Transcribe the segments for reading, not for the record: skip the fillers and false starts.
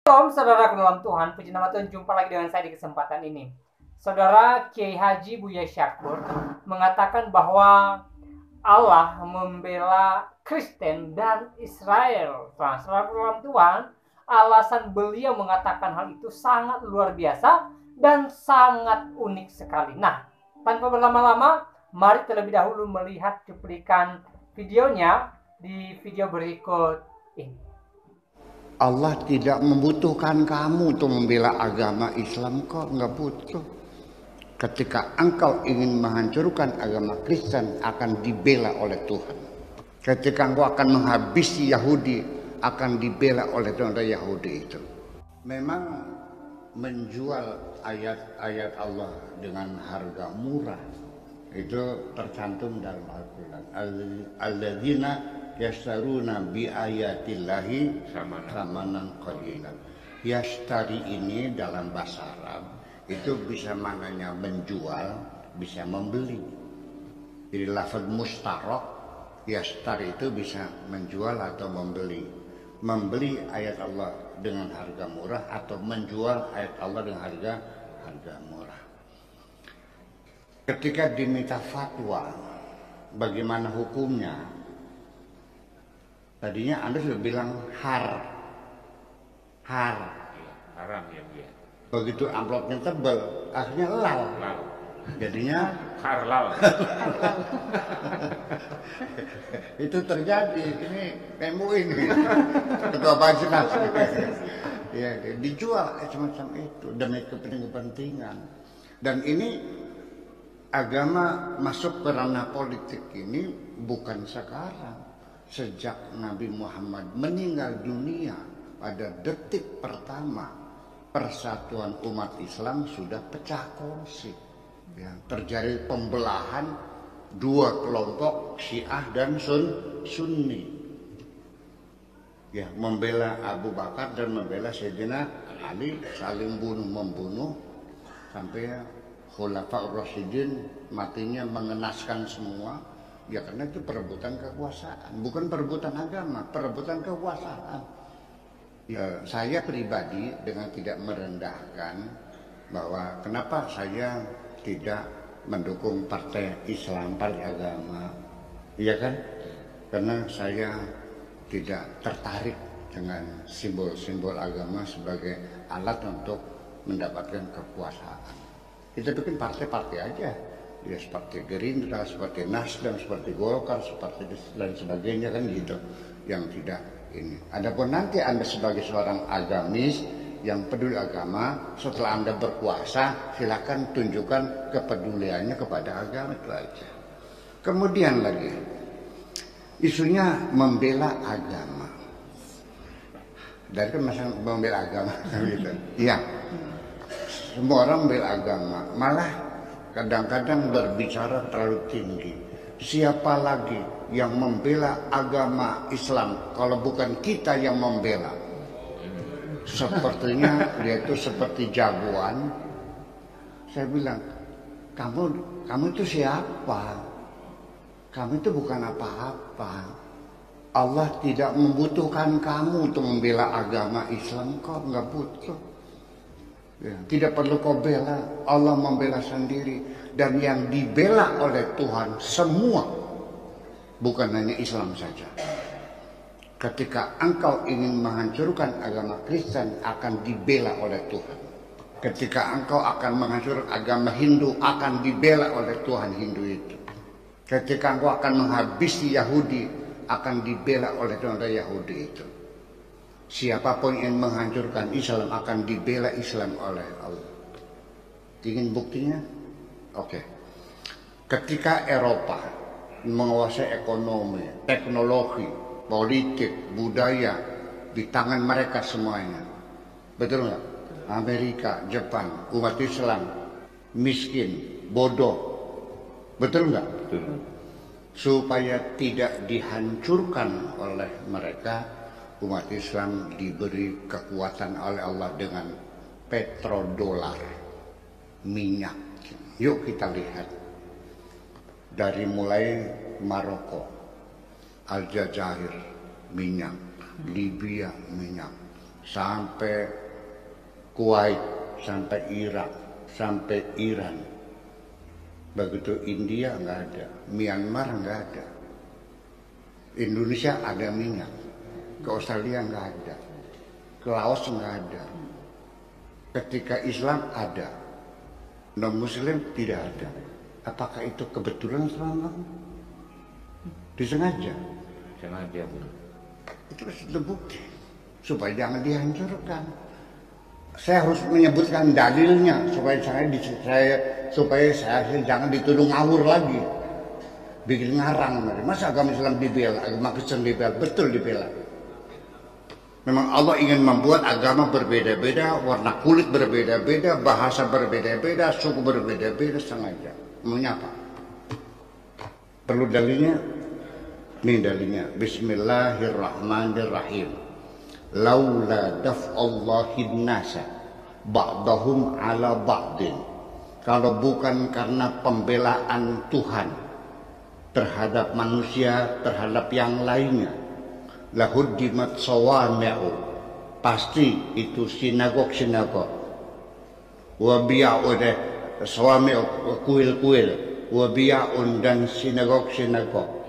Shalom saudara dalam Tuhan, puji nama Tuhan, jumpa lagi dengan saya di kesempatan ini. Saudara, Kiai Haji Buya Syakur mengatakan bahwa Allah membela Kristen dan Israel. Saudara dalam Tuhan, alasan beliau mengatakan hal itu sangat luar biasa dan sangat unik sekali. Nah, tanpa berlama-lama, mari terlebih dahulu melihat cuplikan videonya di video berikut ini. Allah tidak membutuhkan kamu untuk membela agama Islam, kok nggak butuh. Ketika engkau ingin menghancurkan agama Kristen, akan dibela oleh Tuhan. Ketika engkau akan menghabisi Yahudi, akan dibela oleh Tuhan Yahudi itu. Memang menjual ayat-ayat Allah dengan harga murah itu tercantum dalam Al-Quran. Alladzina yastaruna bi ayatillahi samanan qalilan. Yastari ini dalam bahasa Arab itu bisa maknanya menjual, bisa membeli. Jadi lafaz mustarok, yastari itu bisa menjual atau membeli. Membeli ayat Allah dengan harga murah atau menjual ayat Allah dengan harga murah. Ketika diminta fatwa, bagaimana hukumnya? Tadinya Anda sudah bilang haram ya dia. Begitu amplopnya tebal, akhirnya lal. Jadinya harlal. Itu terjadi. Ini MUI ini ketua Bajnas. Ya, dijual semacam itu demi kepentingan. Dan ini agama masuk ke ranah politik ini bukan sekarang. Sejak Nabi Muhammad meninggal dunia pada detik pertama, persatuan umat Islam sudah pecah kongsi. Ya, terjadi pembelahan dua kelompok, Syiah dan Sunni. Ya, membela Abu Bakar dan membela Sayyidina Ali, saling bunuh-membunuh sampai Khulafaur Rasyidin matinya mengenaskan semua. Ya karena itu perebutan kekuasaan, bukan perebutan agama, perebutan kekuasaan. Ya, saya pribadi dengan tidak merendahkan bahwa kenapa saya tidak mendukung partai Islam, partai agama, iya kan? Karena saya tidak tertarik dengan simbol-simbol agama sebagai alat untuk mendapatkan kekuasaan. Kita bikin partai-partai aja. Ya seperti Gerindra, seperti Nasdem, seperti Golkar, seperti dan sebagainya kan gitu. Yang tidak ini. Adapun nanti Anda sebagai seorang agamis yang peduli agama, setelah Anda berkuasa, silakan tunjukkan kepeduliannya kepada agama, itu aja. Kemudian lagi, isunya membela agama. Dari kan masalah membela agama gitu. Iya. Semua orang membela agama, malah kadang-kadang berbicara terlalu tinggi. Siapa lagi yang membela agama Islam kalau bukan kita yang membela? Sepertinya dia itu seperti jagoan. Saya bilang, kamu itu siapa? Kamu itu bukan apa-apa. Allah tidak membutuhkan kamu untuk membela agama Islam, kok nggak butuh. Ya, tidak perlu kau bela, Allah membela sendiri. Dan yang dibela oleh Tuhan semua, bukan hanya Islam saja. Ketika engkau ingin menghancurkan agama Kristen, akan dibela oleh Tuhan. Ketika engkau akan menghancurkan agama Hindu, akan dibela oleh Tuhan Hindu itu. Ketika engkau akan menghabisi Yahudi, akan dibela oleh Tuhan Yahudi itu. Siapapun yang menghancurkan Islam akan dibela Islam oleh Allah. Ingin buktinya? Oke. Ketika Eropa menguasai ekonomi, teknologi, politik, budaya di tangan mereka semuanya. Betul nggak? Amerika, Jepang, umat Islam miskin, bodoh. Betul nggak? Betul. Supaya tidak dihancurkan oleh mereka, umat Islam diberi kekuatan oleh Allah dengan petrodolar, minyak. Yuk kita lihat. Dari mulai Maroko, Aljazair, minyak, Libya, minyak, sampai Kuwait, sampai Irak, sampai Iran. Begitu India nggak ada, Myanmar nggak ada, Indonesia ada minyak, ke Australia nggak ada, ke Laos nggak ada. Ketika Islam ada, non-Muslim tidak ada. Apakah itu kebetulan selama? Disengaja? Sengaja, Bu. Itu terbukti supaya jangan dihancurkan. Saya harus menyebutkan dalilnya supaya saya jangan dituduh ngawur lagi, bikin ngarang. Masa agama Islam dibela, agama Kristen dibela? Betul dibela. Memang Allah ingin membuat agama berbeda-beda, warna kulit berbeda-beda, bahasa berbeda-beda, suku berbeda-beda, sengaja. Maunya apa? Perlu dalilnya? Ini dalilnya. Bismillahirrahmanirrahim. Laula daf'allahin nasa ba'dahum ala ba'din. Kalau bukan karena pembelaan Tuhan terhadap manusia, terhadap yang lainnya, lahuddimat sawami'u, pasti itu sinagog-sinagog, wa bi'un, sawami'u, kuil-kuil, wa bi'un, dan sinagog-sinagog,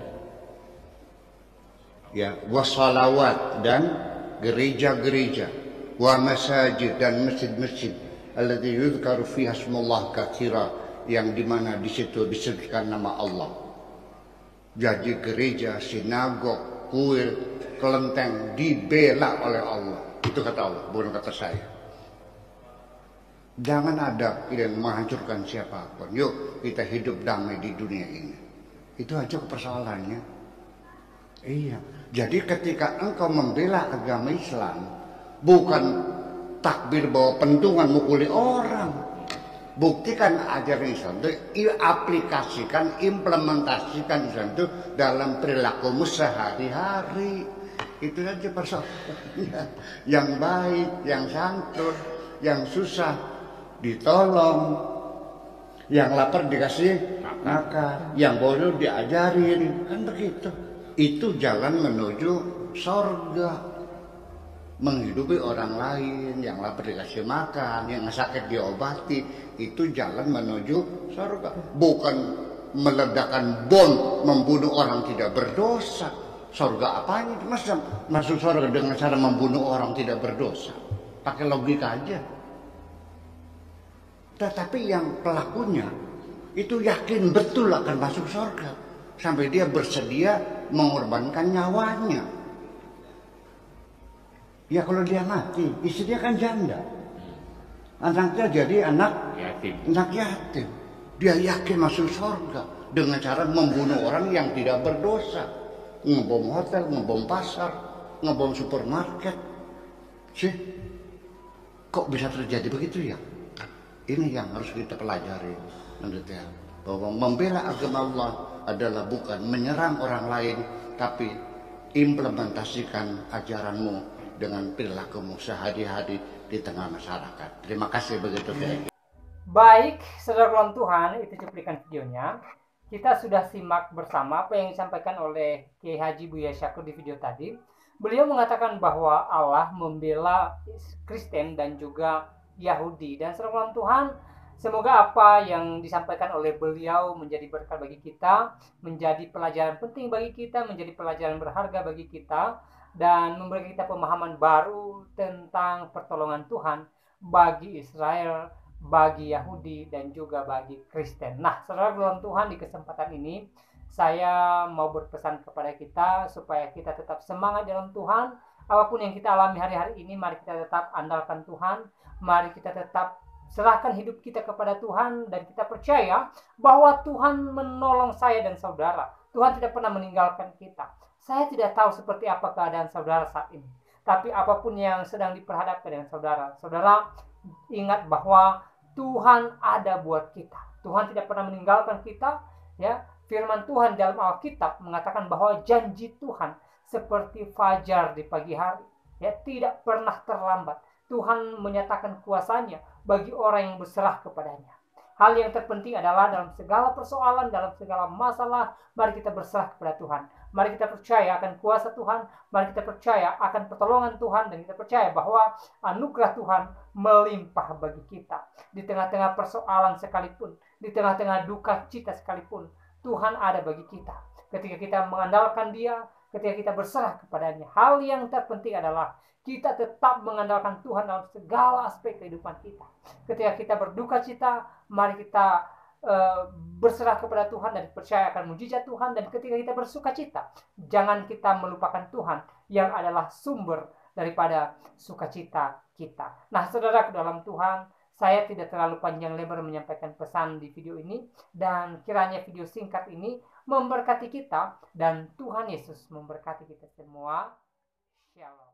ya, wa salawat, dan gereja-gereja, wa masajid, dan masjid-masjid, allati yuzkaru fiha ismullah katsira, yang dimana di situ disebutkan nama Allah. Jadi gereja, sinagog, kuil, kelenteng dibela oleh Allah. Itu kata Allah, bukan kata saya. Jangan ada yang menghancurkan siapapun. Yuk kita hidup damai di dunia ini. Itu aja persoalannya. Iya. Jadi ketika engkau membela agama Islam, bukan takbir bawa pentungan mukuli orang. Buktikan ajaran Islam itu, aplikasikan, implementasikan Islam itu dalam perilakumu sehari-hari. Itu saja persoalannya. Yang baik, yang santun, yang susah ditolong, yang lapar dikasih makan, yang bodoh diajarin, kan begitu. Itu jalan menuju surga. Menghidupi orang lain, yang lapar dikasih makan, yang sakit diobati, itu jalan menuju surga. Bukan meledakkan bom membunuh orang tidak berdosa. Surga apanya? Masa masuk surga dengan cara membunuh orang tidak berdosa? Pakai logika aja. Tetapi yang pelakunya itu yakin betul akan masuk surga, sampai dia bersedia mengorbankan nyawanya. Ya kalau dia mati, istrinya kan janda, anaknya jadi anak yatim. Dia yakin masuk surga dengan cara membunuh orang yang tidak berdosa, ngebom hotel, ngebom pasar, ngebom supermarket. Sih, kok bisa terjadi begitu ya? Ini yang harus kita pelajari, bahwa membela agama Allah adalah bukan menyerang orang lain, tapi implementasikan ajaranmu dengan perilakumu sehari-hari di tengah masyarakat. Terima kasih begitu. Baik, saudara Tuhan, itu cuplikan videonya. Kita sudah simak bersama apa yang disampaikan oleh Kiai Haji Buya Syakur di video tadi. Beliau mengatakan bahwa Allah membela Kristen dan juga Yahudi. Dan saudara Tuhan, semoga apa yang disampaikan oleh beliau menjadi berkat bagi kita, menjadi pelajaran penting bagi kita, menjadi pelajaran berharga bagi kita, dan memberi kita pemahaman baru tentang pertolongan Tuhan bagi Israel, bagi Yahudi, dan juga bagi Kristen. Nah, saudara dalam Tuhan, di kesempatan ini saya mau berpesan kepada kita supaya kita tetap semangat dalam Tuhan. Apapun yang kita alami hari-hari ini, mari kita tetap andalkan Tuhan, mari kita tetap serahkan hidup kita kepada Tuhan, dan kita percaya bahwa Tuhan menolong saya dan saudara. Tuhan tidak pernah meninggalkan kita. Saya tidak tahu seperti apa keadaan saudara saat ini, tapi apapun yang sedang diperhadapkan dengan saudara, saudara ingat bahwa Tuhan ada buat kita. Tuhan tidak pernah meninggalkan kita. Ya, firman Tuhan dalam Alkitab mengatakan bahwa janji Tuhan seperti fajar di pagi hari. Ya, tidak pernah terlambat. Tuhan menyatakan kuasanya bagi orang yang berserah kepadanya. Hal yang terpenting adalah dalam segala persoalan, dalam segala masalah, mari kita berserah kepada Tuhan. Mari kita percaya akan kuasa Tuhan, mari kita percaya akan pertolongan Tuhan, dan kita percaya bahwa anugerah Tuhan melimpah bagi kita. Di tengah-tengah persoalan sekalipun, di tengah-tengah duka cita sekalipun, Tuhan ada bagi kita. Ketika kita mengandalkan Dia, ketika kita berserah kepadanya, hal yang terpenting adalah kita tetap mengandalkan Tuhan dalam segala aspek kehidupan kita. Ketika kita berduka cita, mari kita berserah kepada Tuhan dan percaya akan mujizat Tuhan. Dan ketika kita bersuka cita, jangan kita melupakan Tuhan yang adalah sumber daripada sukacita kita. Nah, saudara dalam Tuhan, saya tidak terlalu panjang lebar menyampaikan pesan di video ini, dan kiranya video singkat ini memberkati kita, dan Tuhan Yesus memberkati kita semua. Shalom.